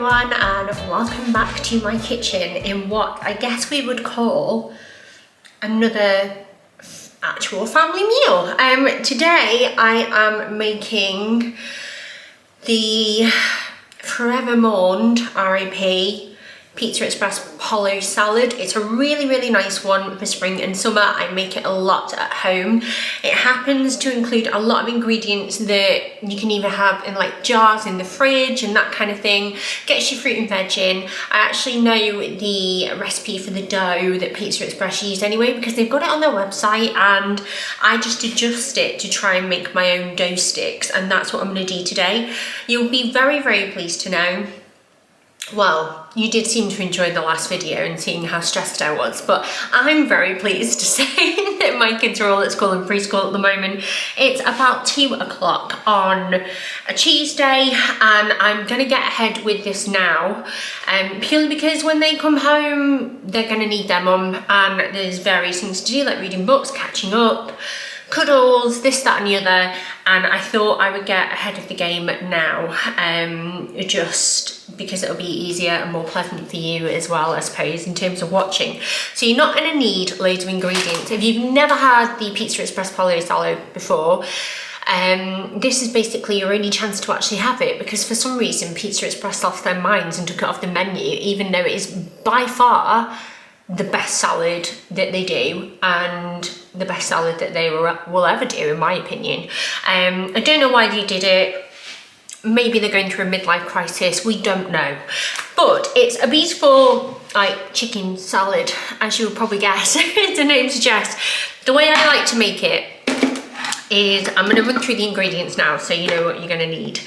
everyone, and welcome back to my kitchen in what I guess we would call another actual family meal. Today I am making the forever mourned RIP Pizza Express Pollo salad. It's a really nice one for spring and summer. I make it a lot at home. It happens to include a lot of ingredients that you can either have in like jars in the fridge and that kind of thing. Gets your fruit and veg in. I actually know the recipe for the dough that Pizza Express used anyway because they've got it on their website, and I just adjust it to try and make my own dough sticks, and that's what I'm going to do today. You'll be very pleased to know, well, you did seem to enjoy the last video and seeing how stressed I was, but I'm very pleased to say that my kids are all at school and preschool at the moment. It's about 2 o'clock on a Tuesday, and I'm gonna get ahead with this now, purely because when they come home, they're gonna need their mum, and there's various things to do, like reading books, catching up, cuddles, this, that and the other, and I thought I would get ahead of the game now, just because it'll be easier and more pleasant for you as well, I suppose, in terms of watching. So you're not going to need loads of ingredients. If you've never had the Pizza Express Pollo salad before, this is basically your only chance to actually have it, because for some reason Pizza Express lost their minds and took it off the menu, even though it is by far the best salad that they do and the best salad that they will ever do, in my opinion. I don't know why they did it. Maybe they're going through a midlife crisis, we don't know. But it's a beautiful like chicken salad, as you would probably guess, as the name suggests. The way I like to make it is, I'm gonna run through the ingredients now so you know what you're gonna need.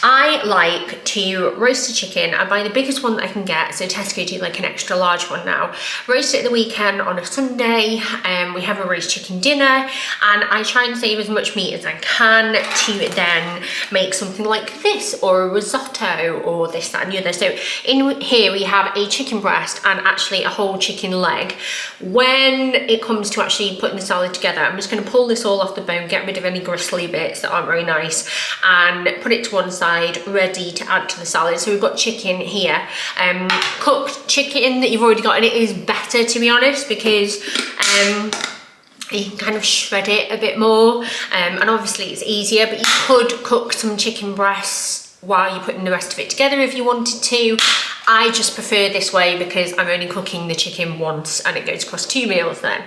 I like to roast a chicken. I buy the biggest one that I can get, so Tesco do like an extra large one now. Roast it at the weekend on a Sunday, we have a roast chicken dinner, and I try and save as much meat as I can to then make something like this, or a risotto, or this, that and the other. So in here we have a chicken breast and actually a whole chicken leg. When it comes to actually putting the salad together, I'm just gonna pull this all off the bone, get rid of any gristly bits that aren't very nice, and put it to one side, ready to add to the salad. So we've got chicken here. Cooked chicken that you've already got in it is better, to be honest, because you can kind of shred it a bit more, and obviously it's easier, but you could cook some chicken breasts while you're putting the rest of it together if you wanted to. I just prefer this way because I'm only cooking the chicken once and it goes across 2 meals then.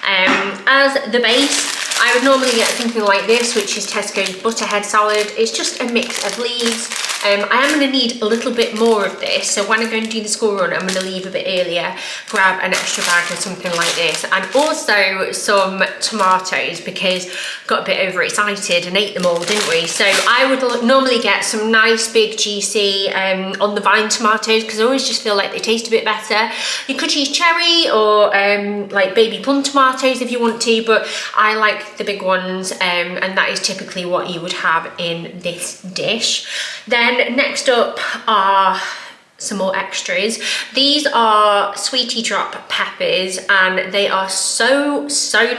As the base, I would normally get something like this, which is Tesco's butterhead salad. It's just a mix of leaves. I am going to need a little bit more of this, so when I go and do the school run, I'm going to leave a bit earlier, grab an extra bag or something like this, and also some tomatoes, because got a bit overexcited and ate them all, didn't we? So I would normally get some nice big juicy on the vine tomatoes, because I always just feel like they taste a bit better. You could use cherry or like baby plum tomatoes if you want to, but I like the big ones, and that is typically what you would have in this dish. Then next up are some more extras. These are Sweety drop peppers, and they are so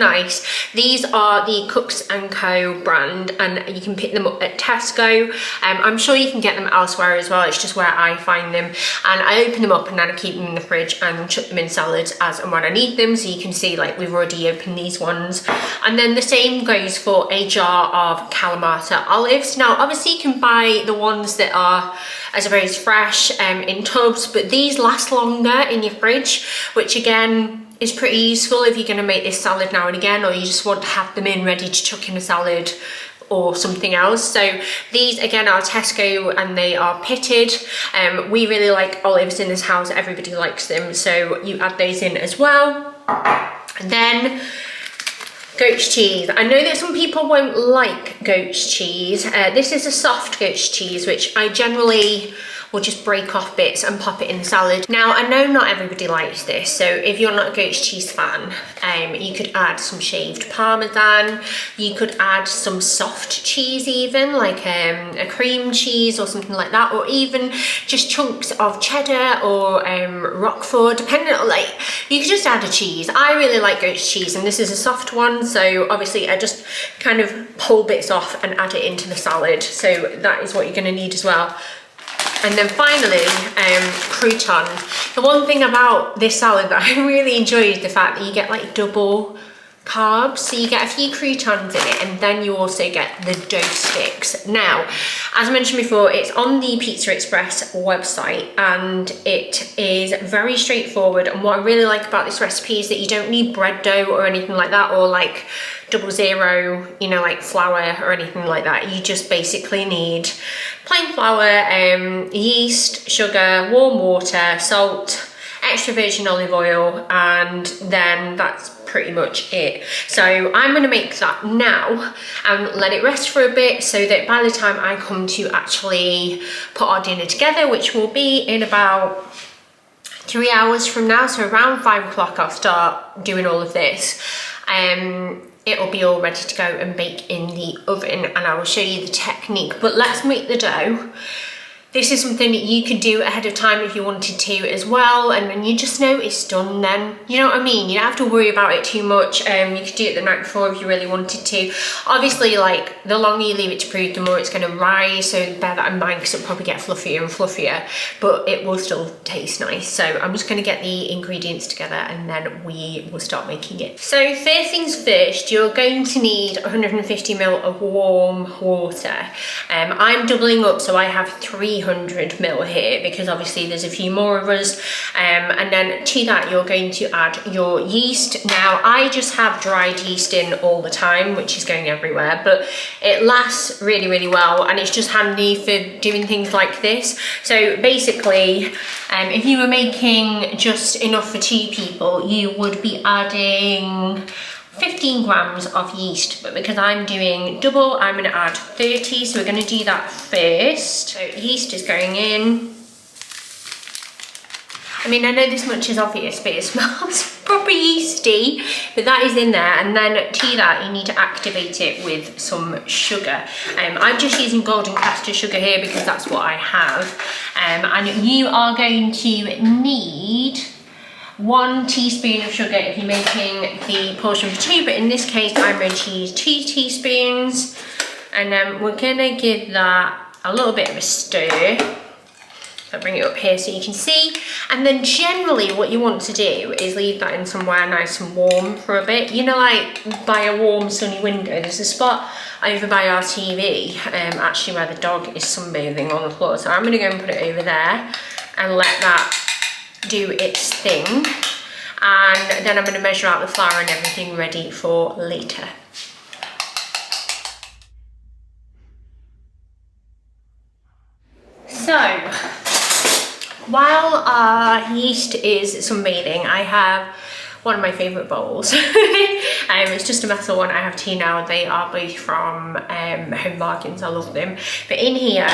nice. These are the Cooks & Co brand, and you can pick them up at Tesco. I'm sure you can get them elsewhere as well, it's just where I find them, and I open them up and then I keep them in the fridge and chuck them in salads as and when I need them. So you can see, like, we've already opened these ones. And then the same goes for a jar of Kalamata olives. Now obviously you can buy the ones that are, I suppose, fresh in tubs, but these last longer in your fridge, which again is pretty useful if you're going to make this salad now and again, or you just want to have them in ready to chuck in a salad or something else. So these again are Tesco, and they are pitted. We really like olives in this house, everybody likes them, so you add those in as well. And then goat's cheese. I know that some people won't like goat's cheese. This is a soft goat's cheese, which I generally will just break off bits and pop it in the salad. Now, I know not everybody likes this, so if you're not a goat's cheese fan, you could add some shaved parmesan, you could add some soft cheese even, like a cream cheese or something like that, or even just chunks of cheddar or Roquefort, depending on, like, you could just add a cheese. I really like goat's cheese, and this is a soft one, so obviously I just kind of pull bits off and add it into the salad. So that is what you're gonna need as well. And then finally, croutons. The one thing about this salad that I really enjoy is the fact that you get like double carbs. So you get a few croutons in it, and then you also get the dough sticks. Now, as I mentioned before, it's on the Pizza Express website, and it is very straightforward. And what I really like about this recipe is that you don't need bread dough or anything like that, or like 00, you know, like flour or anything like that. You just basically need plain flour, yeast, sugar, warm water, salt, extra virgin olive oil, and then that's pretty much it. So I'm going to make that now and let it rest for a bit, so that by the time I come to actually put our dinner together, which will be in about 3 hours from now, so around 5 o'clock I'll start doing all of this. It'll be all ready to go and bake in the oven, and I will show you the technique. But let's make the dough. This is something that you could do ahead of time if you wanted to as well, and then you just know it's done then. You know what I mean? You don't have to worry about it too much. You could do it the night before if you really wanted to. Obviously, like, the longer you leave it to prove, the more it's going to rise, so bear that in mind, because it'll probably get fluffier and fluffier, but it will still taste nice. So I'm just going to get the ingredients together and then we will start making it. So first things first, you're going to need 150 ml of warm water. I'm doubling up, so I have 300 ml here, because obviously there's a few more of us, and then to that you're going to add your yeast. Now I just have dried yeast in all the time, which is going everywhere, but it lasts really well, and it's just handy for doing things like this. So basically, if you were making just enough for 2 people, you would be adding 15 grams of yeast, but because I'm doing double, I'm going to add 30, so we're going to do that first. So yeast is going in. I mean, I know this much is obvious, but it smells proper yeasty, but that is in there. And then to that, you need to activate it with some sugar. I'm just using golden caster sugar here because that's what I have. And you are going to need 1 teaspoon of sugar if you're making the portion for 2, but in this case I'm going to use 2 teaspoons, and then we're gonna give that a little bit of a stir. So I'll bring it up here so you can see, and then generally what you want to do is leave that in somewhere nice and warm for a bit. You know, like by a warm sunny window. There's a spot over by our TV, actually, where the dog is sunbathing on the floor, so I'm gonna go and put it over there and let that do its thing, and then I'm going to measure out the flour and everything ready for later. So while our yeast is sunbathing, I have one of my favourite bowls. It's just a metal one. I have 2 now. They are both from Home Bargains. I love them. But in here,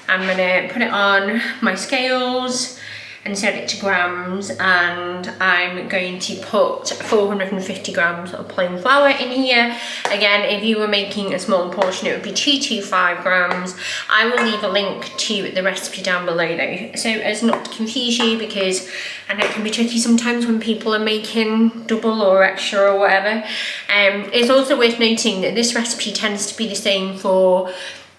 I'm going to put it on my scales and set it to grams, and I'm going to put 450 grams of plain flour in here. Again, if you were making a small portion, it would be 225 grams. I will leave a link to the recipe down below though, so as not to confuse you, because I know it can be tricky sometimes when people are making double or extra or whatever. It's also worth noting that this recipe tends to be the same for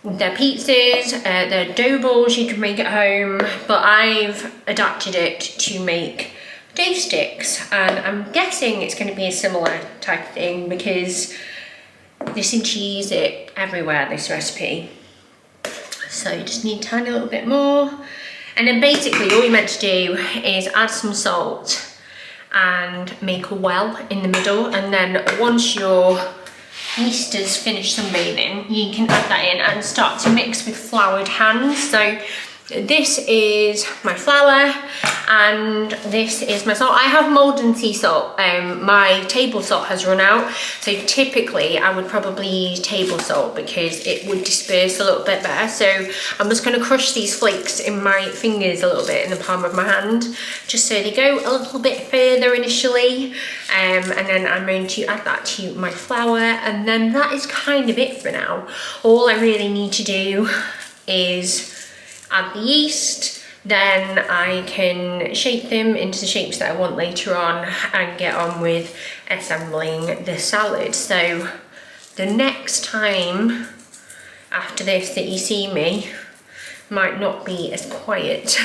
their pizzas, their dough balls you can make at home, but I've adapted it to make dough sticks, and I'm guessing it's going to be a similar type of thing because they seem to use it everywhere, this recipe. So you just need a tiny little bit more, and then basically all you're meant to do is add some salt and make a well in the middle, and then once your yeast has finished sunbathing, you can add that in and start to mix with floured hands. So this is my flour and this is my salt. I have Maldon sea salt. My table salt has run out, so typically I would probably use table salt because it would disperse a little bit better. So I'm just going to crush these flakes in my fingers a little bit in the palm of my hand, just so they go a little bit further initially, and then I'm going to add that to my flour, and then that is kind of it for now. All I really need to do is add the yeast, then I can shape them into the shapes that I want later on and get on with assembling the salad. So the next time after this that you see me might not be as quiet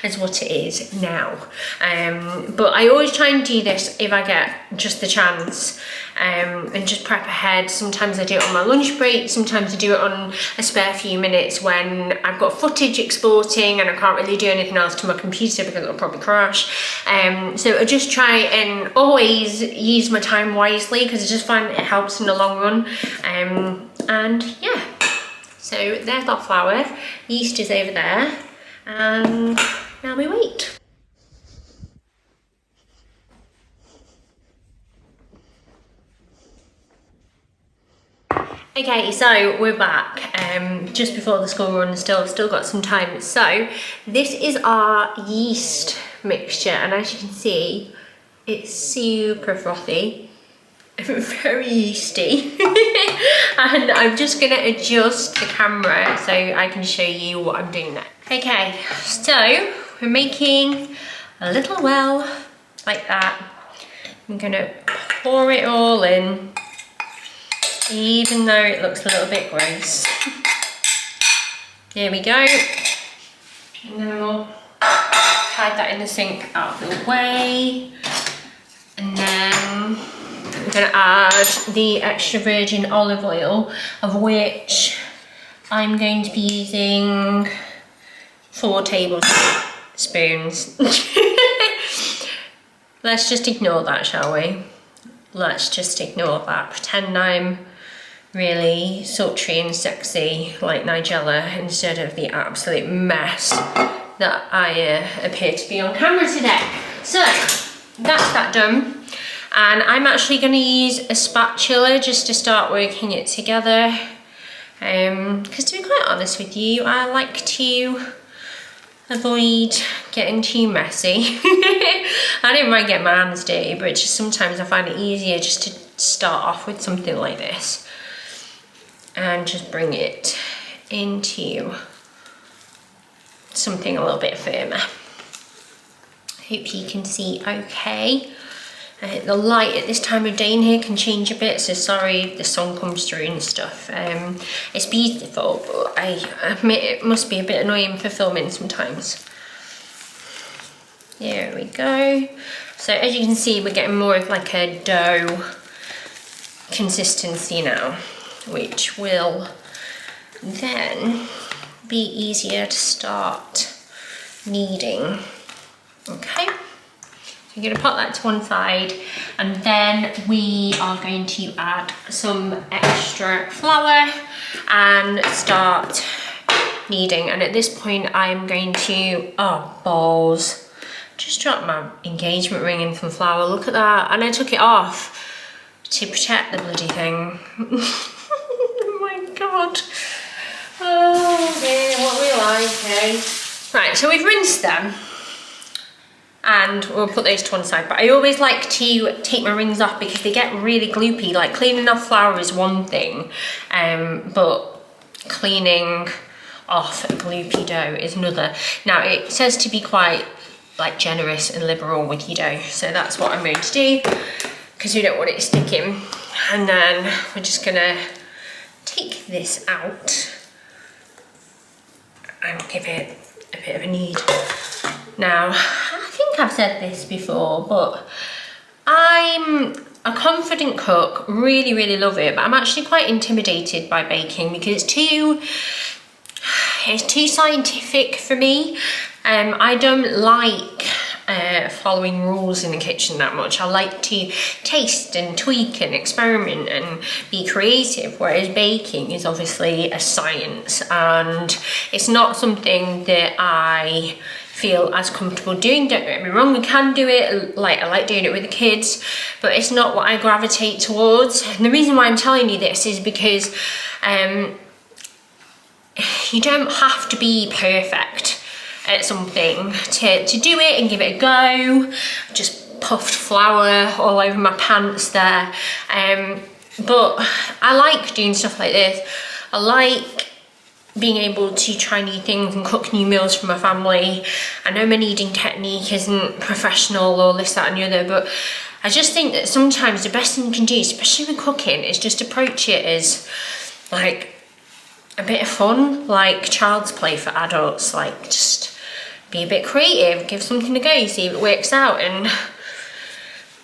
as what it is now. But I always try and do this if I get just the chance, and just prep ahead. Sometimes I do it on my lunch break, sometimes I do it on a spare few minutes when I've got footage exporting and I can't really do anything else to my computer because it'll probably crash. So I just try and always use my time wisely, because I just find it helps in the long run. And yeah, so there's our flour, yeast is over there, and now we wait. Okay, so we're back, just before the school run, still got some time. So this is our yeast mixture, and as you can see, it's super frothy, very yeasty. And I'm just gonna adjust the camera so I can show you what I'm doing next. Okay, so we're making a little well like that. I'm gonna pour it all in, even though it looks a little bit gross. There we go. And then we'll hide that in the sink out of the way. And then I'm going to add the extra virgin olive oil, of which I'm going to be using 4 tablespoons. Let's just ignore that, shall we? Let's just ignore that. Pretend I'm really sultry and sexy like Nigella instead of the absolute mess that I appear to be on camera today. So that's that done, and I'm actually going to use a spatula just to start working it together, because to be quite honest with you, I like to avoid getting too messy. I don't mind getting my hands dirty, but just sometimes I find it easier just to start off with something like this and just bring it into something a little bit firmer. Hope you can see okay. The light at this time of day in here can change a bit, so sorry if the sun comes through and stuff. It's beautiful, but I admit it must be a bit annoying for filming sometimes. There we go. So as you can see, we're getting more of like a dough consistency now, which will then be easier to start kneading. Okay, so I'm going to put that to one side, and then we are going to add some extra flour and start kneading. And at this point I'm going to, oh balls, just dropped my engagement ring in some flour, look at that, and I took it off to protect the bloody thing. Oh my god. Oh dear, what we like, eh? Right, so we've rinsed them, and we'll put those to one side, but I always like to take my rings off because they get really gloopy. Like, cleaning off flour is one thing, but cleaning off a gloopy dough is another. Now, it says to be quite like generous and liberal with your dough, so that's what I'm going to do, because we don't want it sticking. And then we're just gonna take this out and give it a bit of a knead. Now, I think I've said this before, but I'm a confident cook, really love it, but I'm actually quite intimidated by baking because it's too scientific for me. I don't like following rules in the kitchen that much. I like to taste and tweak and experiment and be creative, whereas baking is obviously a science, and it's not something that I feel as comfortable doing. Don't get me wrong, I can do it, like I like doing it with the kids, but it's not what I gravitate towards. And the reason why I'm telling you this is because you don't have to be perfect at something to do it and give it a go. Just puffed flour all over my pants there, but I like doing stuff like this. I like being able to try new things and cook new meals for my family. I know my kneading technique isn't professional or this, that and the other, but I just think that sometimes the best thing you can do, especially with cooking, is just approach it as like a bit of fun, like child's play for adults, like just be a bit creative, give something a go, see if it works out, and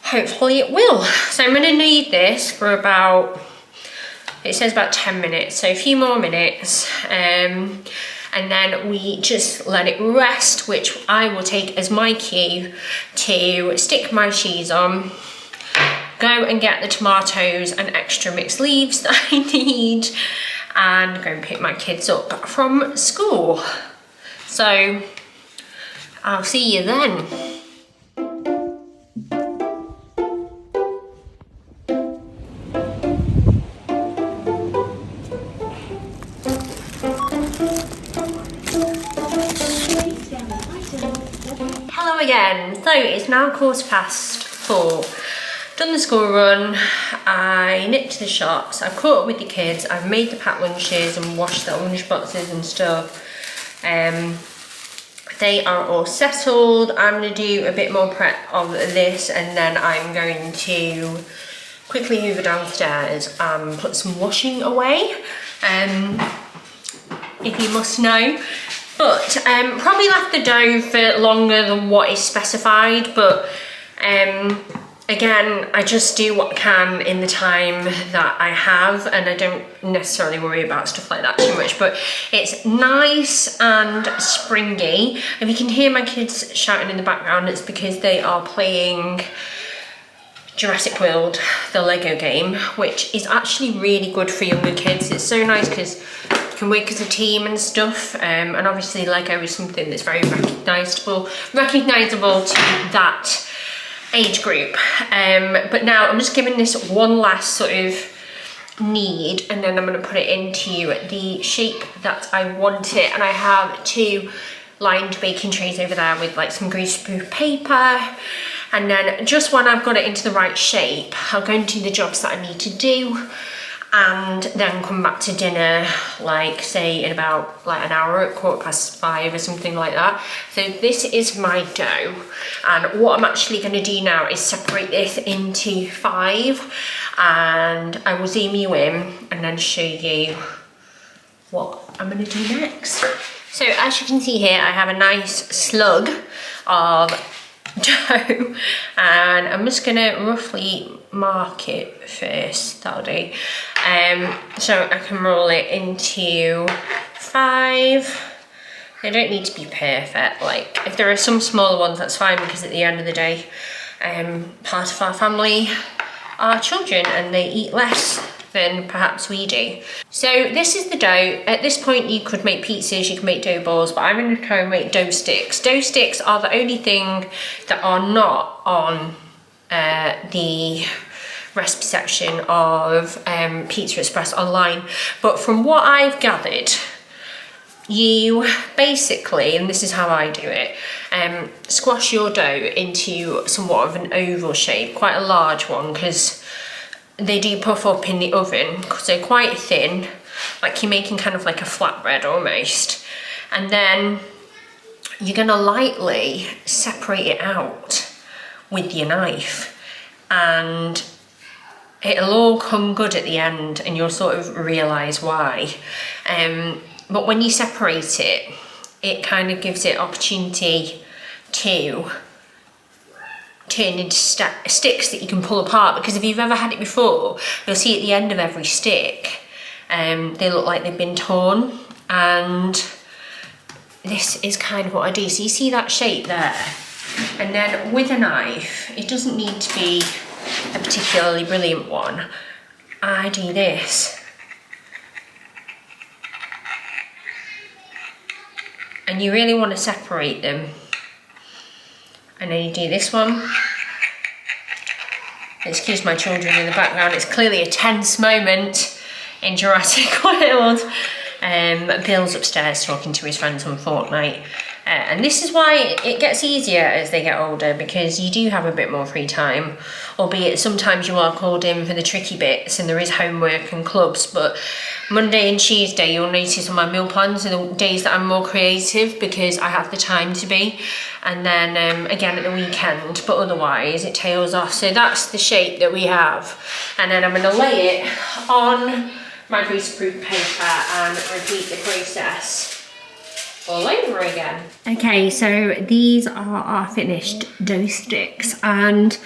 hopefully it will. So I'm gonna knead this for about, it says about 10 minutes, so a few more minutes, and then we just let it rest, which I will take as my cue to stick my cheese on, go and get the tomatoes and extra mixed leaves that I need, and go and pick my kids up from school. So I'll see you then. Hello again. So it's now 4:15. Done the school run, I nipped to the shops, I've caught up with the kids, I've made the packed lunches and washed their lunch boxes and stuff. They are all settled. I'm going to do a bit more prep of this, and then I'm going to quickly hoover downstairs and put some washing away, if you must know. But probably left the dough for longer than what is specified, but again, I just do what I can in the time that I have, and I don't necessarily worry about stuff like that too much, but it's nice and springy. If you can hear my kids shouting in the background, it's because they are playing Jurassic World, the Lego game, which is actually really good for younger kids. It's so nice because you can work as a team and stuff, and obviously Lego is something that's very recognisable to that age group. But now I'm just giving this one last sort of knead, and then I'm going to put it into the shape that I want it. And I have 2 lined baking trays over there with like some greaseproof paper, and then just when I've got it into the right shape, I'll go and do the jobs that I need to do, and then come back to dinner, like say in about like an hour at 5:15 or something like that. So this is my dough, and what I'm actually going to do now is separate this into 5, and I will zoom you in and then show you what I'm going to do next. So as you can see here, I have a nice slug of dough, and I'm just gonna roughly mark it first, that'll do, so I can roll it into 5. They don't need to be perfect, like if there are some smaller ones that's fine, because at the end of the day, part of our family are children and they eat less than perhaps we do. So this is the dough. At this point you could make pizzas, you can make dough balls, but I'm going to try and make dough sticks. Dough sticks are the only thing that are not on the recipe section of Pizza Express online, but from what I've gathered, you basically, and this is how I do it, squash your dough into somewhat of an oval shape, quite a large one, because they do puff up in the oven, because they're quite thin, like you're making kind of like a flatbread almost. And then you're gonna lightly separate it out with your knife, and it'll all come good at the end, and you'll sort of realise why. But when you separate it, it kind of gives it opportunity to turn into sticks that you can pull apart, because if you've ever had it before, you'll see at the end of every stick, they look like they've been torn, and this is kind of what I do. So you see that shape there, and then with a knife, it doesn't need to be a particularly brilliant one, I do this, and you really want to separate them. And then you do this one. Excuse my children in the background, it's clearly a tense moment in Jurassic World. Bill's upstairs talking to his friends on Fortnite. And this is why it gets easier as they get older, because you do have a bit more free time, albeit sometimes you are called in for the tricky bits and there is homework and clubs. But Monday and Tuesday, you'll notice on my meal plans are the days that I'm more creative, because I have the time to be. And then again at the weekend, but otherwise it tails off. So that's the shape that we have. And then I'm gonna lay it on my greaseproof paper and repeat the process all over again. Okay, so these are our finished dough sticks, and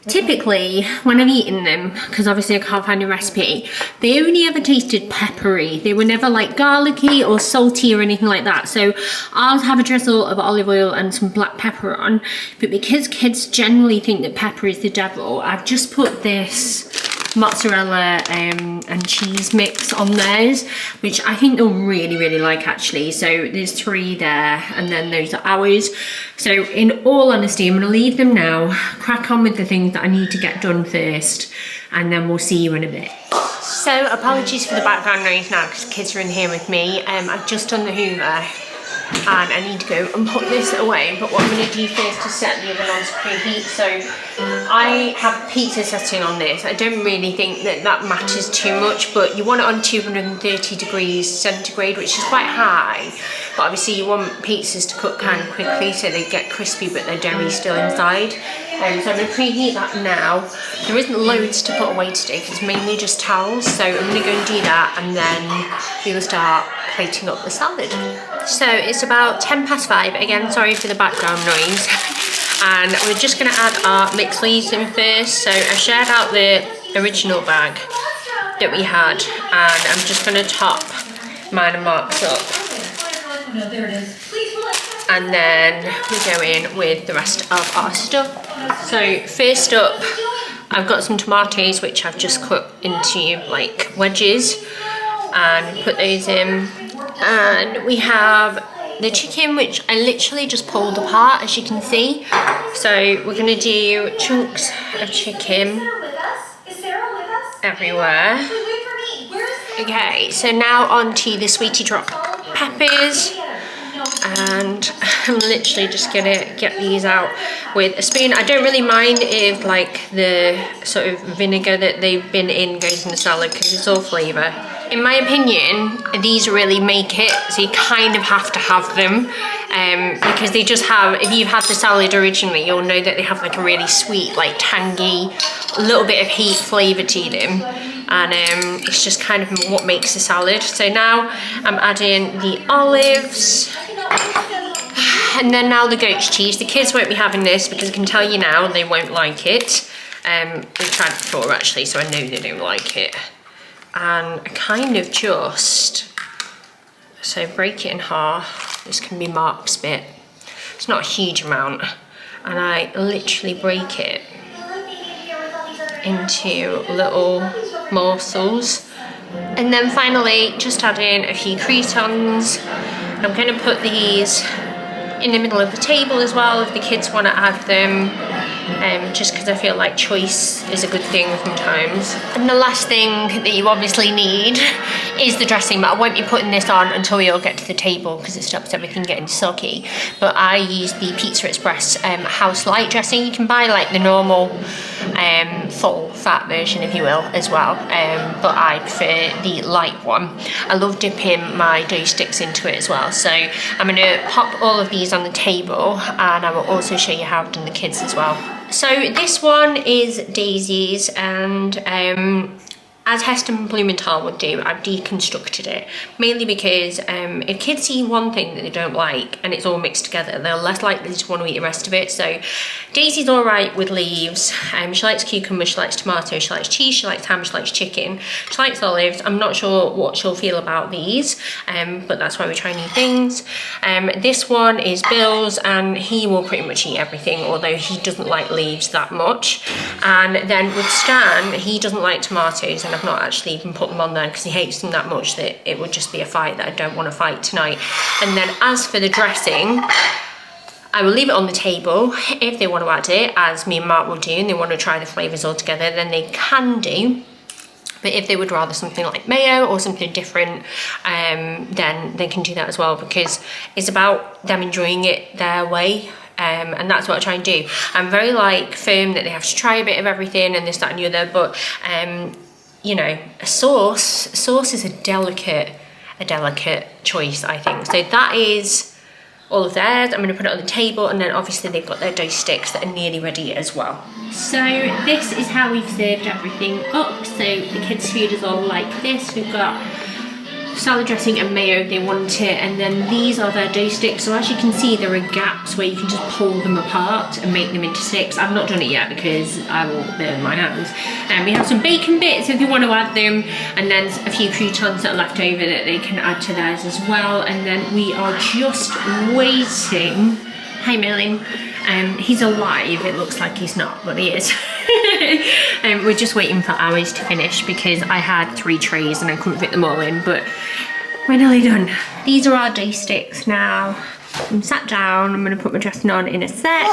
typically when I'm eating them, because obviously I can't find a recipe, they only ever tasted peppery. They were never like garlicky or salty or anything like that. So I'll have a drizzle of olive oil and some black pepper on, but because kids generally think that pepper is the devil, I've just put this mozzarella and cheese mix on theirs, which I think they'll really like actually. So there's 3 there, and then those are ours. So in all honesty, I'm gonna leave them now, crack on with the things that I need to get done first, and then we'll see you in a bit. So apologies for the background noise now, because kids are in here with me. I've just done the Hoover, and I need to go and put this away, but what I'm going to do first is set the oven on to preheat. So I have pizza setting on this. I don't really think that that matters too much, but you want it on 230 degrees centigrade, which is quite high, but obviously you want pizzas to cook kind of quickly so they get crispy but their dough is still inside. So I'm going to preheat that now. There isn't loads to put away today because it's mainly just towels, so I'm going to go and do that, and then we'll start plating up the salad. So it's about 5:10. Again, sorry for the background noise. And we're just going to add our mixed leaves in first. So I shared out the original bag that we had, and I'm just going to top mine and Mark's up. No, there it is. And then we go in with the rest of our stuff. So first up, I've got some tomatoes which I've just cut into like wedges and put those in. And we have the chicken, which I literally just pulled apart, as you can see. So we're gonna do chunks of chicken everywhere. Okay, so now on to the Sweety drop peppers. And I'm literally just gonna get these out with a spoon. I don't really mind if like the sort of vinegar that they've been in goes in the salad, because it's all flavour. In my opinion, these really make it, so you kind of have to have them, because they just have, if you've had the salad originally, you'll know that they have like a really sweet, like tangy, a little bit of heat flavour to them. And it's just kind of what makes the salad. So now I'm adding the olives, and then now the goat's cheese. The kids won't be having this because I can tell you now they won't like it. We've tried it before actually, so I know they don't like it. And I kind of just, so break it in half. This can be Mark's bit. It's not a huge amount. And I literally break it into little morsels. And then finally, just add in a few croutons. I'm going to put these in the middle of the table as well if the kids want to add them, just because I feel like choice is a good thing sometimes. And the last thing that you obviously need is the dressing, but I won't be putting this on until we all get to the table because it stops everything getting soggy. But I use the Pizza Express house light dressing. You can buy like the normal full fat version, if you will, as well, but I prefer the light one. I love dipping my dough sticks into it as well. So I'm going to pop all of these on the table, and I will also show you how I've done the kids as well. So this one is Daisy's, and as Heston Blumenthal would do, I've deconstructed it, mainly because if kids see one thing that they don't like and it's all mixed together, they're less likely to want to eat the rest of it. So Daisy's all right with leaves. She likes cucumber, she likes tomato, she likes cheese, she likes ham, she likes chicken, she likes olives. I'm not sure what she'll feel about these, but that's why we try new things. This one is Bill's, and he will pretty much eat everything, although he doesn't like leaves that much. And then with Stan, he doesn't like tomatoes, and I've not actually even put them on there because he hates them that much that it would just be a fight that I don't want to fight tonight. And then as for the dressing, I will leave it on the table. If they want to add it, as me and Mark will do, and they want to try the flavours all together, then they can do. But if they would rather something like mayo or something different, then they can do that as well, because it's about them enjoying it their way. And that's what I try and do. I'm very like firm that they have to try a bit of everything and this, that and the other, but you know, a sauce is a delicate choice, I think. So that is all of theirs. I'm gonna put it on the table, and then obviously they've got their dough sticks that are nearly ready as well. So this is how we've served everything up. So the kids' food is all like this. We've got salad dressing and mayo, they want it, and then these are their dough sticks. So as you can see, there are gaps where you can just pull them apart and make them into sticks. I've not done it yet because I will burn my hands. And we have some bacon bits if you want to add them, and then a few croutons that are left over that they can add to theirs as well. And then we are just waiting. Hi Merlin. He's alive. It looks like he's not, but he is. We're just waiting for ours to finish because I had 3 trays and I couldn't fit them all in, but we're nearly done. These are our dough sticks now. I'm sat down, I'm gonna put my dressing on in a sec,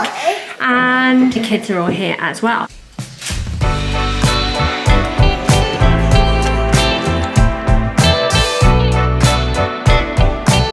and the kids are all here as well.